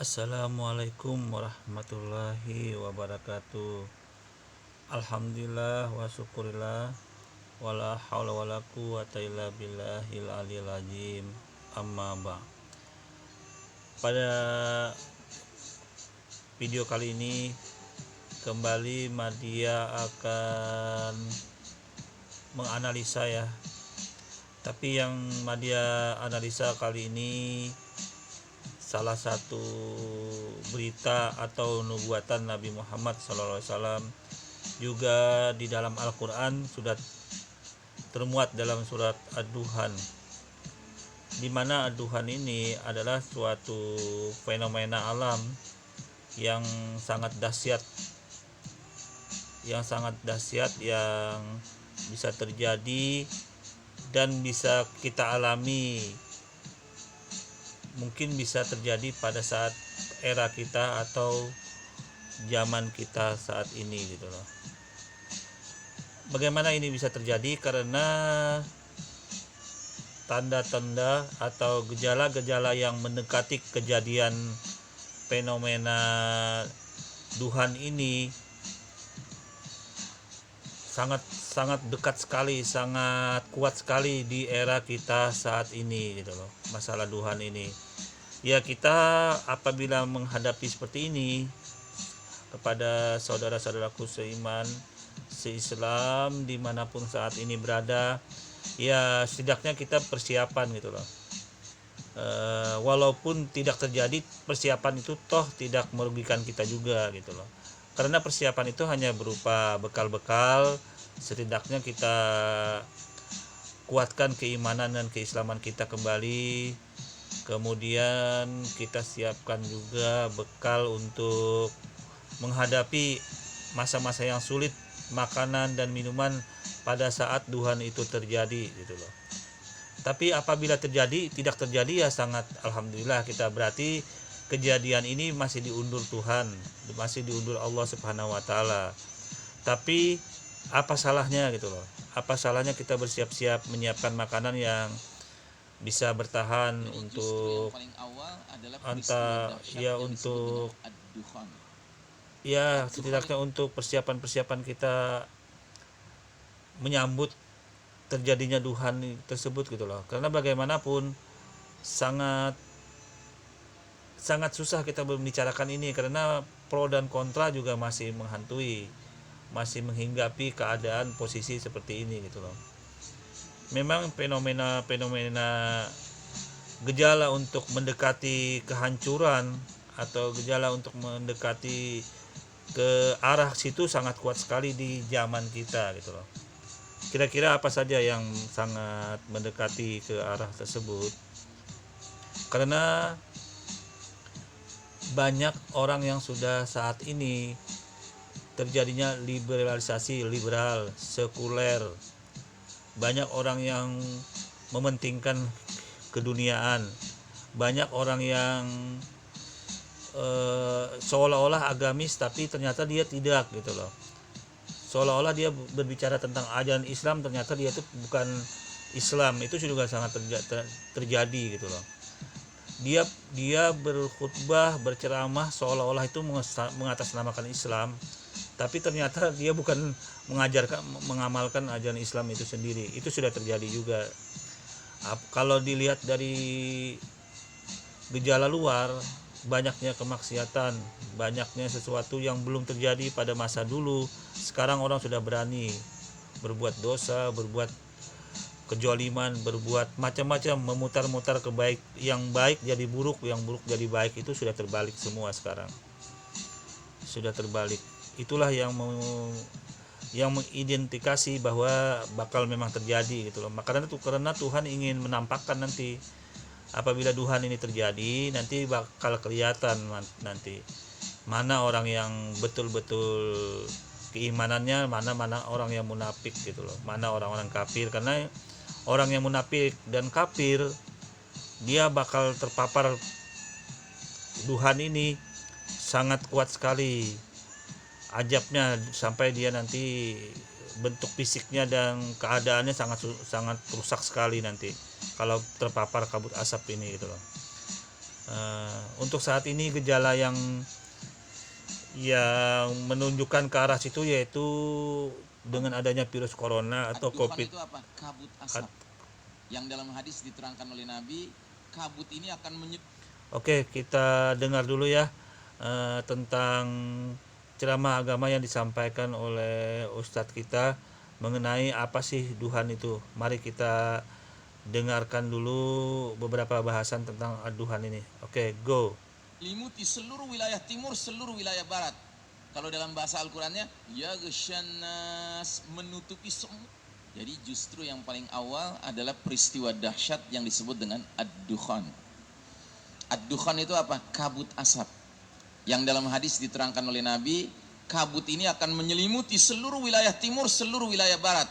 Assalamualaikum warahmatullahi wabarakatuh. Alhamdulillah wa syukurillah wala haula wala quwata illa billahil aliyil azim. Amma ba. Pada video kali ini kembali Madia akan menganalisa ya. Tapi yang Madia analisa kali ini salah satu berita atau nubuatan Nabi Muhammad SAW, juga di dalam Al-Quran sudah termuat dalam surat Ad-Duhan, di mana Ad-Duhan ini adalah suatu fenomena alam yang sangat dahsyat, yang bisa terjadi dan bisa kita alami, mungkin bisa terjadi pada saat era kita atau zaman kita saat ini gitu loh. Bagaimana ini bisa terjadi? Karena tanda-tanda atau gejala-gejala yang mendekati kejadian fenomena Duhan ini sangat dekat sekali, sangat kuat sekali di era kita saat ini gitu loh. Masalah Duhan ini. Ya, kita apabila menghadapi seperti ini, kepada saudara-saudaraku seiman, se-Islam dimanapun saat ini berada, ya setidaknya kita persiapan gitu loh. Walaupun tidak terjadi, persiapan itu toh tidak merugikan kita juga gitu loh. Karena persiapan itu hanya berupa bekal-bekal, setidaknya kita kuatkan keimanan dan keislaman kita kembali. Kemudian kita siapkan juga bekal untuk menghadapi masa-masa yang sulit, makanan dan minuman pada saat Duhan itu terjadi gitu loh. Tapi apabila tidak terjadi ya sangat alhamdulillah kita, berarti kejadian ini masih diundur Tuhan, masih diundur Allah Subhanahu wa taala. Tapi apa salahnya gitu loh? Apa salahnya kita bersiap-siap menyiapkan makanan yang bisa bertahan untuk setidaknya untuk persiapan kita menyambut terjadinya Duhan tersebut gitu loh. Karena bagaimanapun sangat susah kita membicarakan ini, karena pro dan kontra juga masih menghantui, masih menghinggapi keadaan posisi seperti ini gitu loh. Memang fenomena gejala untuk mendekati kehancuran atau gejala untuk mendekati ke arah situ sangat kuat sekali di zaman kita gitu loh. Kira-kira apa saja yang sangat mendekati ke arah tersebut? Karena banyak orang yang sudah saat ini terjadinya liberal, sekuler. Banyak orang yang mementingkan keduniaan. Banyak orang yang seolah-olah agamis tapi ternyata dia tidak gitu loh. Seolah-olah dia berbicara tentang ajaran Islam, ternyata dia itu bukan Islam. Itu juga sangat terjadi gitu loh. Dia berkhutbah, berceramah seolah-olah itu mengatasnamakan Islam, tapi ternyata dia bukan mengamalkan ajaran Islam itu sendiri. Itu sudah terjadi juga. Kalau dilihat dari gejala luar, banyaknya kemaksiatan, banyaknya sesuatu yang belum terjadi pada masa dulu. Sekarang orang sudah berani berbuat dosa, berbuat kejoliman, berbuat macam-macam, memutar-mutar yang baik jadi buruk, yang buruk jadi baik. Itu sudah terbalik semua sekarang. Sudah terbalik. Itulah yang mengidentifikasi bahwa bakal memang terjadi gitu loh. Karena Tuhan ingin menampakkan nanti apabila Tuhan ini terjadi, nanti bakal kelihatan nanti mana orang yang betul-betul keimanannya, mana orang yang munafik gitu loh, mana orang-orang kafir. Karena orang yang munafik dan kafir dia bakal terpapar Tuhan ini sangat kuat sekali ajabnya, sampai dia nanti bentuk fisiknya dan keadaannya sangat rusak sekali nanti kalau terpapar kabut asap ini gitu loh. Untuk saat ini gejala yang menunjukkan ke arah situ yaitu dengan adanya virus corona atau Ad-dukhan COVID. itu apa? Kabut asap. Yang dalam hadis diterangkan oleh Nabi, kabut ini akan Oke, kita dengar dulu ya tentang ceramah agama yang disampaikan oleh Ustadz kita mengenai apa sih duhan itu. Mari kita dengarkan dulu beberapa bahasan tentang ad-duhan ini. Oke, go. menyelimuti seluruh wilayah timur, seluruh wilayah barat. Kalau dalam bahasa Al-Qur'annya, ya gesyanas, menutupi semua. Jadi justru yang paling awal adalah peristiwa dahsyat yang disebut dengan ad-dukhan. Ad-dukhan itu apa? Kabut asap. Yang dalam hadis diterangkan oleh Nabi, kabut ini akan menyelimuti seluruh wilayah timur, seluruh wilayah barat.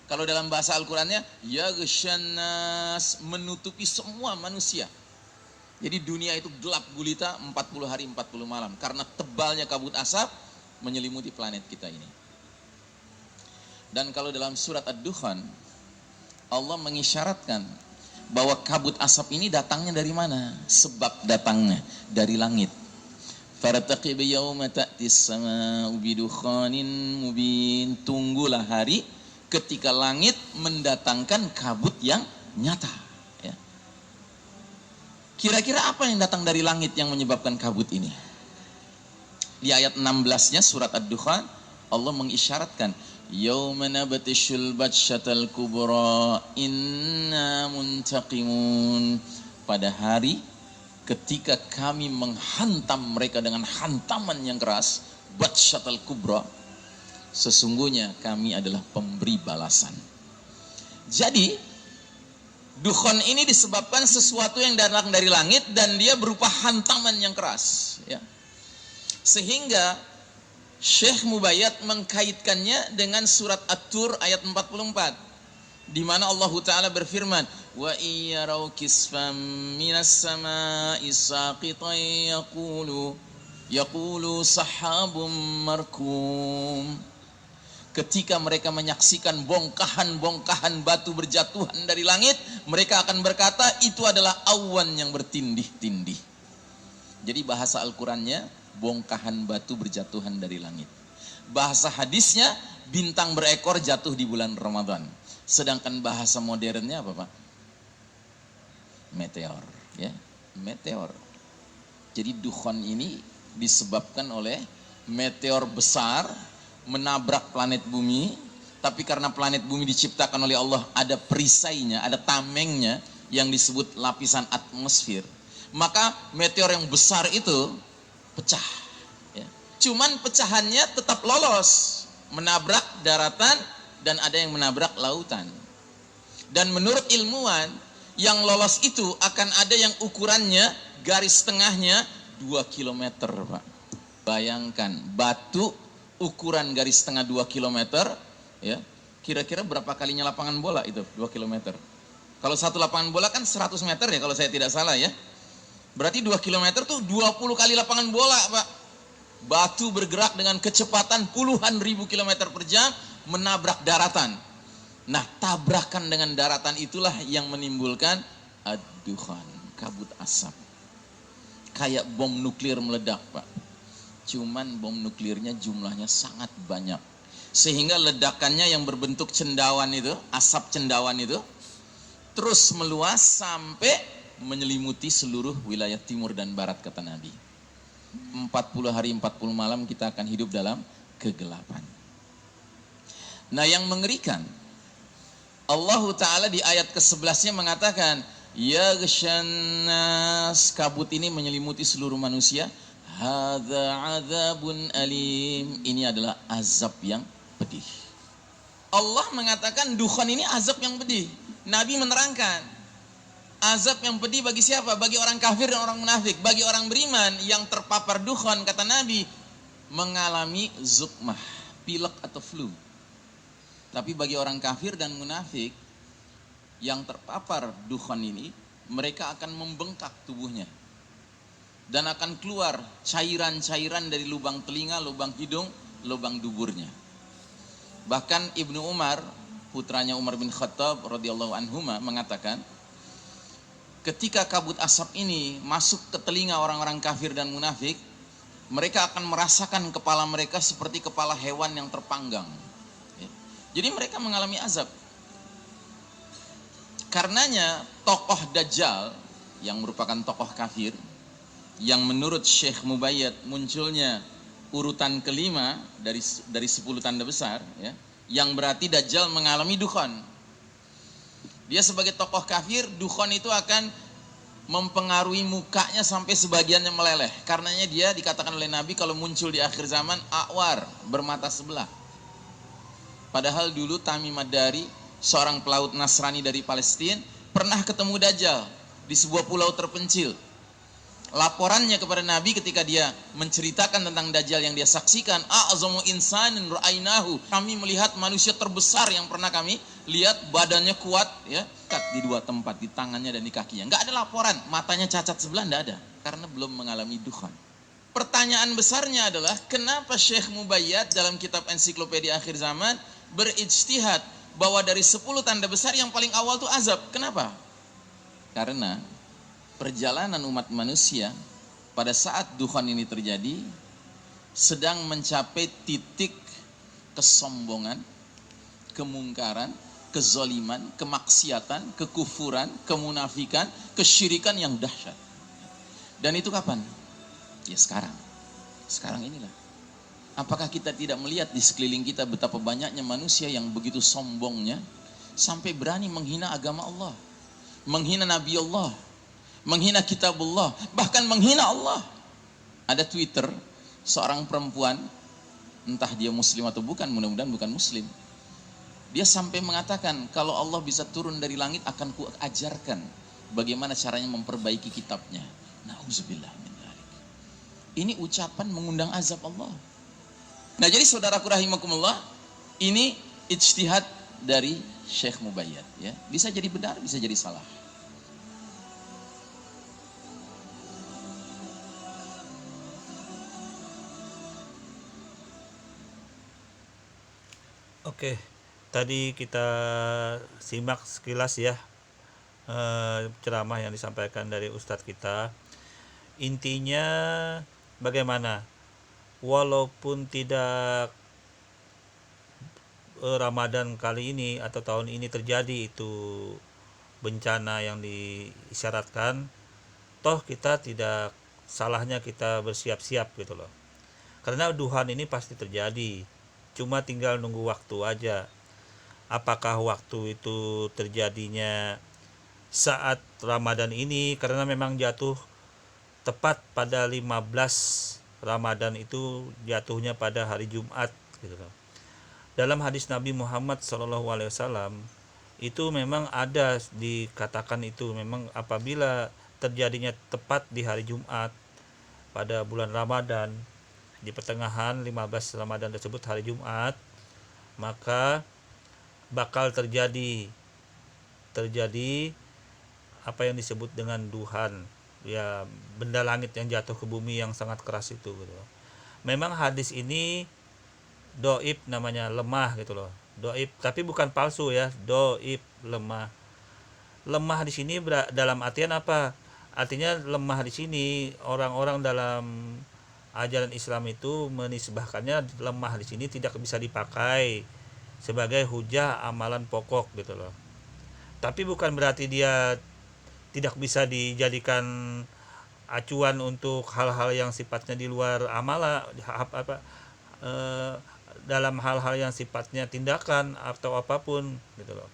Kalau dalam bahasa Al-Qur'annya, ya gesyanas, menutupi semua manusia. Jadi dunia itu gelap gulita 40 hari 40 malam karena tebalnya kabut asap menyelimuti planet kita ini. Dan kalau dalam surat Ad-Dukhan, Allah mengisyaratkan bahwa kabut asap ini datangnya dari mana? Sebab datangnya dari langit. Fartaqib yauma ta'tis sama'u bidukhanin mubin. Tunggulah hari ketika langit mendatangkan kabut yang nyata. Kira-kira apa yang datang dari langit yang menyebabkan kabut ini? Di ayat 16-nya surat Ad-Dukhan, Allah mengisyaratkan, Yauma nabatishul batsyatal kubra inna muntaqimun. Pada hari ketika kami menghantam mereka dengan hantaman yang keras, batsyatal kubra, sesungguhnya kami adalah pemberi balasan. Jadi dukhan ini disebabkan sesuatu yang datang dari langit dan dia berupa hantaman yang keras, ya. Sehingga Syekh Mubayyad mengkaitkannya dengan surat At-Tur ayat 44 di mana Allah Ta'ala berfirman, wa iyarau kisfam minas sama'i saqitan yaqulu sahabum markum. Ketika mereka menyaksikan bongkahan-bongkahan batu berjatuhan dari langit, mereka akan berkata itu adalah awan yang bertindih-tindih. Jadi bahasa Al-Qur'annya bongkahan batu berjatuhan dari langit. Bahasa hadisnya bintang berekor jatuh di bulan Ramadan. Sedangkan bahasa modernnya apa, Pak? Meteor, ya. Meteor. Jadi dukhan ini disebabkan oleh meteor besar menabrak planet bumi, tapi karena planet bumi diciptakan oleh Allah ada perisainya, ada tamengnya yang disebut lapisan atmosfer, maka meteor yang besar itu pecah, ya. Cuman pecahannya tetap lolos, menabrak daratan dan ada yang menabrak lautan. Dan menurut ilmuwan, yang lolos itu akan ada yang ukurannya garis tengahnya 2 km, Pak. Bayangkan batu ukuran garis tengah 2 km, ya. Kira-kira berapa kalinya lapangan bola itu 2 km? Kalau satu lapangan bola kan 100 meter ya kalau saya tidak salah, ya. Berarti 2 km tuh 20 kali lapangan bola, Pak. Batu bergerak dengan kecepatan puluhan ribu kilometer per jam menabrak daratan. Nah, tabrakan dengan daratan itulah yang menimbulkan ad-dukhan, kabut asap. Kayak bom nuklir meledak, Pak. Cuman bom nuklirnya jumlahnya sangat banyak, sehingga ledakannya yang berbentuk cendawan itu, asap cendawan itu terus meluas sampai menyelimuti seluruh wilayah timur dan barat, kata Nabi. 40 hari 40 malam kita akan hidup dalam kegelapan. Nah, yang mengerikan, Allah Ta'ala di ayat ke-11-nya mengatakan, ya ghasyanas, kabut ini menyelimuti seluruh manusia. Hadza adzabun alim, ini adalah azab yang pedih. Allah mengatakan dukhan ini azab yang pedih. Nabi menerangkan, azab yang pedih bagi siapa? Bagi orang kafir dan orang munafik. Bagi orang beriman yang terpapar dukhan, kata Nabi, mengalami zukmah, pilek atau flu. Tapi bagi orang kafir dan munafik yang terpapar dukhan ini, mereka akan membengkak tubuhnya dan akan keluar cairan-cairan dari lubang telinga, lubang hidung, lubang duburnya. Bahkan Ibnu Umar, putranya Umar bin Khattab radhiyallahu anhuma, mengatakan ketika kabut asap ini masuk ke telinga orang-orang kafir dan munafik, mereka akan merasakan kepala mereka seperti kepala hewan yang terpanggang. Jadi mereka mengalami azab. Karenanya tokoh Dajjal yang merupakan tokoh kafir, yang menurut Syekh Mubayyad munculnya urutan kelima dari 10 tanda besar, ya, yang berarti Dajjal mengalami dukhon. Dia sebagai tokoh kafir, dukhon itu akan mempengaruhi mukanya sampai sebagiannya meleleh. Karenanya dia dikatakan oleh Nabi kalau muncul di akhir zaman a'war, bermata sebelah. Padahal dulu Tamim Ad-Dari, seorang pelaut Nasrani dari Palestina, pernah ketemu Dajjal di sebuah pulau terpencil. Laporannya kepada Nabi ketika dia menceritakan tentang Dajjal yang dia saksikan, a'zamu insanin ra'ainahu, kami melihat manusia terbesar yang pernah kami lihat, badannya kuat, ya, di dua tempat, di tangannya dan di kakinya. Enggak ada laporan matanya cacat sebelah, enggak ada, karena belum mengalami dukhan. Pertanyaan besarnya adalah kenapa Syekh Mubayyad dalam kitab Ensiklopedia Akhir Zaman berijtihad bahwa dari 10 tanda besar yang paling awal itu azab. Kenapa? Karena perjalanan umat manusia pada saat dukhan ini terjadi sedang mencapai titik kesombongan, kemungkaran, kezaliman, kemaksiatan, kekufuran, kemunafikan, kesyirikan yang dahsyat. Dan itu kapan? Ya sekarang. Sekarang inilah. Apakah kita tidak melihat di sekeliling kita betapa banyaknya manusia yang begitu sombongnya sampai berani menghina agama Allah, menghina Nabi Allah, menghina kitabullah, bahkan menghina Allah. Ada Twitter seorang perempuan, entah dia muslim atau bukan, mudah-mudahan bukan muslim. Dia sampai mengatakan kalau Allah bisa turun dari langit akan kuajarkan bagaimana caranya memperbaiki kitabnya. Nauzubillah min dzalik. Ini ucapan mengundang azab Allah. Nah, jadi saudaraku rahimakumullah, ini ijtihad dari Syekh Mubayyad, ya. Bisa jadi benar, bisa jadi salah. Oke, tadi kita simak sekilas ya ceramah yang disampaikan dari Ustadz kita. Intinya bagaimana? Walaupun tidak Ramadan kali ini atau tahun ini terjadi itu bencana yang diisyaratkan, toh kita tidak salahnya kita bersiap-siap gitu loh. Karena duhan ini pasti terjadi, cuma tinggal nunggu waktu aja. Apakah waktu itu terjadinya saat Ramadan ini, karena memang jatuh tepat pada 15 Ramadan itu jatuhnya pada hari Jumat gitu loh. Dalam hadis Nabi Muhammad SAW itu memang ada dikatakan itu memang apabila terjadinya tepat di hari Jumat pada bulan Ramadan, di pertengahan 15 Ramadan tersebut hari Jumat, maka bakal terjadi apa yang disebut dengan duhan, ya, benda langit yang jatuh ke bumi yang sangat keras itu gitu. Memang hadis ini doib, namanya lemah gitu loh. Doib, tapi bukan palsu ya, doib, lemah. Lemah di sini dalam artian apa? Artinya lemah di sini orang-orang dalam ajaran Islam itu menisbahkannya lemah di sini tidak bisa dipakai sebagai hujah amalan pokok gitu loh. Tapi bukan berarti dia tidak bisa dijadikan acuan untuk hal-hal yang sifatnya di luar amala, dalam hal-hal yang sifatnya tindakan atau apapun gitu loh.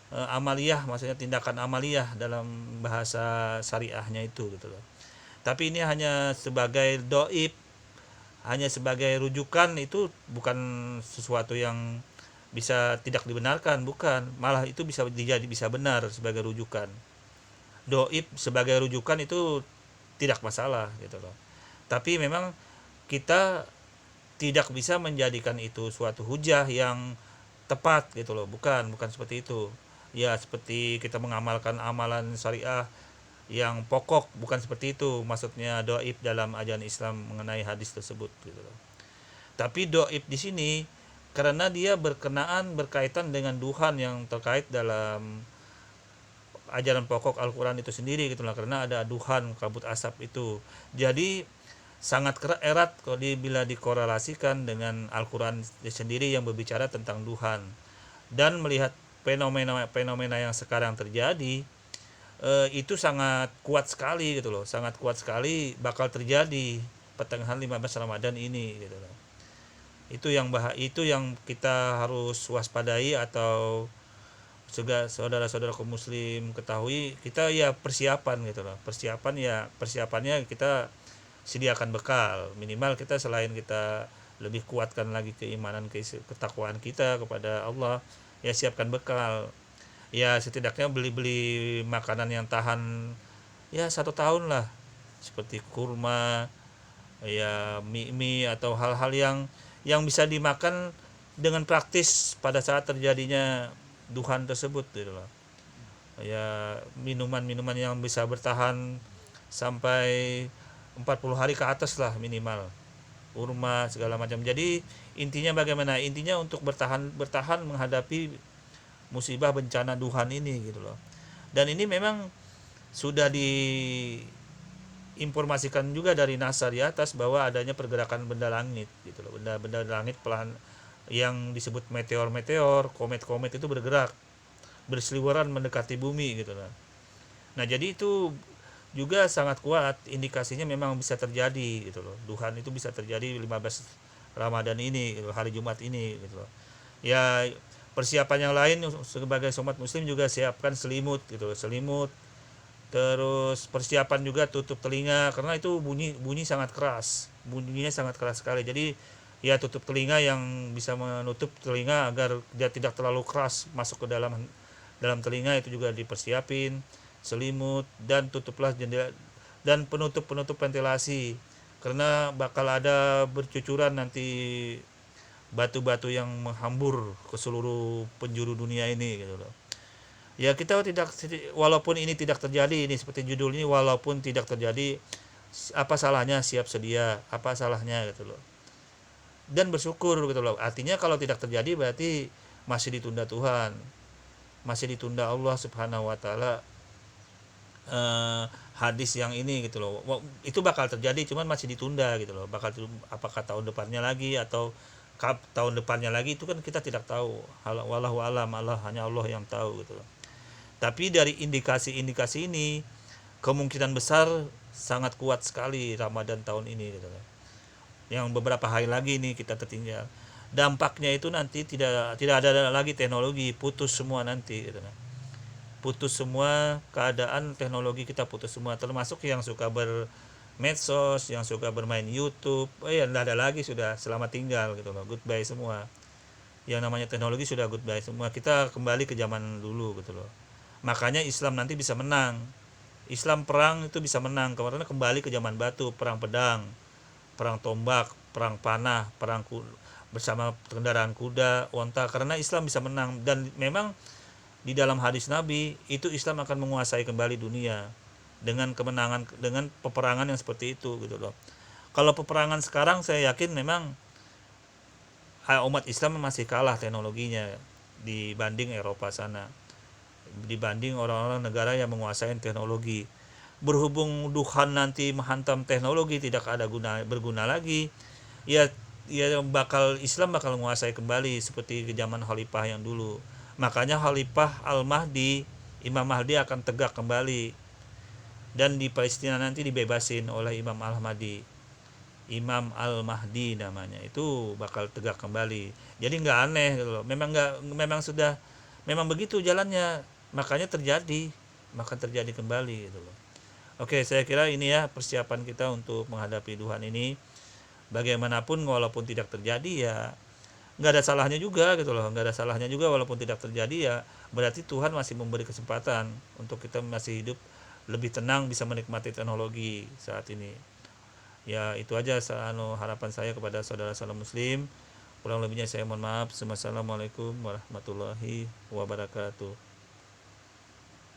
Amaliyah, maksudnya tindakan amaliyah dalam bahasa syariahnya itu gitu loh. Tapi ini hanya sebagai doib, hanya sebagai rujukan, itu bukan sesuatu yang bisa tidak dibenarkan, bukan, malah itu bisa benar sebagai rujukan. Doib sebagai rujukan itu tidak masalah gitu loh. Tapi memang kita tidak bisa menjadikan itu suatu hujah yang tepat gitu loh, bukan seperti itu. Ya seperti kita mengamalkan amalan syariah yang pokok, bukan seperti itu maksudnya doib dalam ajaran Islam mengenai hadis tersebut gitu loh. Tapi doib di sini karena dia berkaitan dengan duhan yang terkait dalam ajaran pokok Al-Quran itu sendiri gitu lah, karena ada duhan kabut asap itu. Jadi sangat erat kalau bila dikorelasikan dengan Al-Quran sendiri yang berbicara tentang duhan. Dan melihat fenomena yang sekarang terjadi, itu sangat kuat sekali gitu loh, sangat kuat sekali bakal terjadi pertengahan 15 Ramadan ini gitu loh. Itu yang kita harus waspadai, atau juga saudara-saudara kaum muslim ketahui, kita ya persiapan gitu loh. Persiapannya kita sediakan bekal, minimal kita selain kita lebih kuatkan lagi keimanan, ketakwaan kita kepada Allah, ya siapkan bekal. Ya setidaknya beli makanan yang tahan ya 1 tahun lah, seperti kurma, ya mie atau hal-hal yang bisa dimakan dengan praktis pada saat terjadinya duhan tersebut gitu loh. Ya minuman-minuman yang bisa bertahan sampai 40 hari ke atas lah minimal, kurma segala macam. Jadi intinya bagaimana? Intinya untuk bertahan menghadapi musibah bencana duhan ini gitu loh. Dan ini memang sudah diinformasikan juga dari NASA di atas bahwa adanya pergerakan benda langit gitu loh. Benda langit pelan yang disebut meteor, komet itu bergerak berseliweran mendekati bumi gitu loh. Nah, jadi itu juga sangat kuat indikasinya memang bisa terjadi gitu loh. Duhan itu bisa terjadi 15 Ramadan ini gitu, hari Jumat ini gitu loh. Ya persiapan yang lain sebagai sobat muslim juga siapkan selimut gitu loh, selimut. Terus persiapan juga tutup telinga karena itu bunyinya sangat keras sekali. Jadi ya tutup telinga yang bisa menutup telinga agar dia tidak terlalu keras masuk ke dalam telinga, itu juga dipersiapin selimut. Dan tutuplah jendela dan penutup ventilasi karena bakal ada bercucuran nanti batu-batu yang menghambur ke seluruh penjuru dunia ini gitu loh. Ya kita walaupun ini tidak terjadi, ini seperti judul ini, walaupun tidak terjadi, apa salahnya siap sedia, apa salahnya gitu loh. Dan bersyukur gitu loh. Artinya kalau tidak terjadi berarti masih ditunda Tuhan, masih ditunda Allah Subhanahu wa taala. Hadis yang ini gitu loh, itu bakal terjadi cuman masih ditunda gitu loh. Apakah tahun depannya lagi atau tahun depannya lagi, itu kan kita tidak tahu. Wallahu alam, hanya Allah yang tahu gitu loh. Tapi dari indikasi ini kemungkinan besar sangat kuat sekali Ramadan tahun ini gitu loh. Yang beberapa hari lagi nih kita tertinggal. Dampaknya itu nanti tidak ada lagi teknologi, putus semua nanti gitu loh. Putus semua, keadaan teknologi kita putus semua, termasuk yang suka bermedsos, yang suka bermain YouTube. Tidak ada lagi, sudah selamat tinggal gitu loh, goodbye semua. Yang namanya teknologi sudah goodbye semua, kita kembali ke zaman dulu gitu loh. Makanya Islam nanti bisa menang. Islam perang itu bisa menang karena kembali ke zaman batu, perang pedang, perang tombak, perang panah, bersama kendaraan kuda, onta, karena Islam bisa menang. Dan memang di dalam hadis Nabi itu Islam akan menguasai kembali dunia dengan kemenangan, dengan peperangan yang seperti itu gitu loh. Kalau peperangan sekarang saya yakin memang umat Islam masih kalah teknologinya dibanding Eropa sana, dibanding orang-orang negara yang menguasai teknologi. Berhubung duhan nanti menghantam teknologi, tidak ada berguna lagi, ya Islam bakal menguasai kembali seperti ke zaman Khalifah yang dulu. Makanya Khalifah Al-Mahdi, Imam Mahdi akan tegak kembali, dan di Palestina nanti dibebasin oleh Imam Al-Mahdi namanya, itu bakal tegak kembali. Jadi nggak aneh gitu loh. Memang begitu jalannya, makanya terjadi kembali gitu loh. Oke, saya kira ini ya persiapan kita untuk menghadapi duhan ini. Bagaimanapun walaupun tidak terjadi ya nggak ada salahnya juga gitu loh, nggak ada salahnya juga walaupun tidak terjadi, ya berarti Tuhan masih memberi kesempatan untuk kita masih hidup lebih tenang, bisa menikmati teknologi saat ini. Ya itu aja harapan saya kepada saudara-saudara muslim. Kurang lebihnya saya mohon maaf. Wassalamualaikum warahmatullahi wabarakatuh.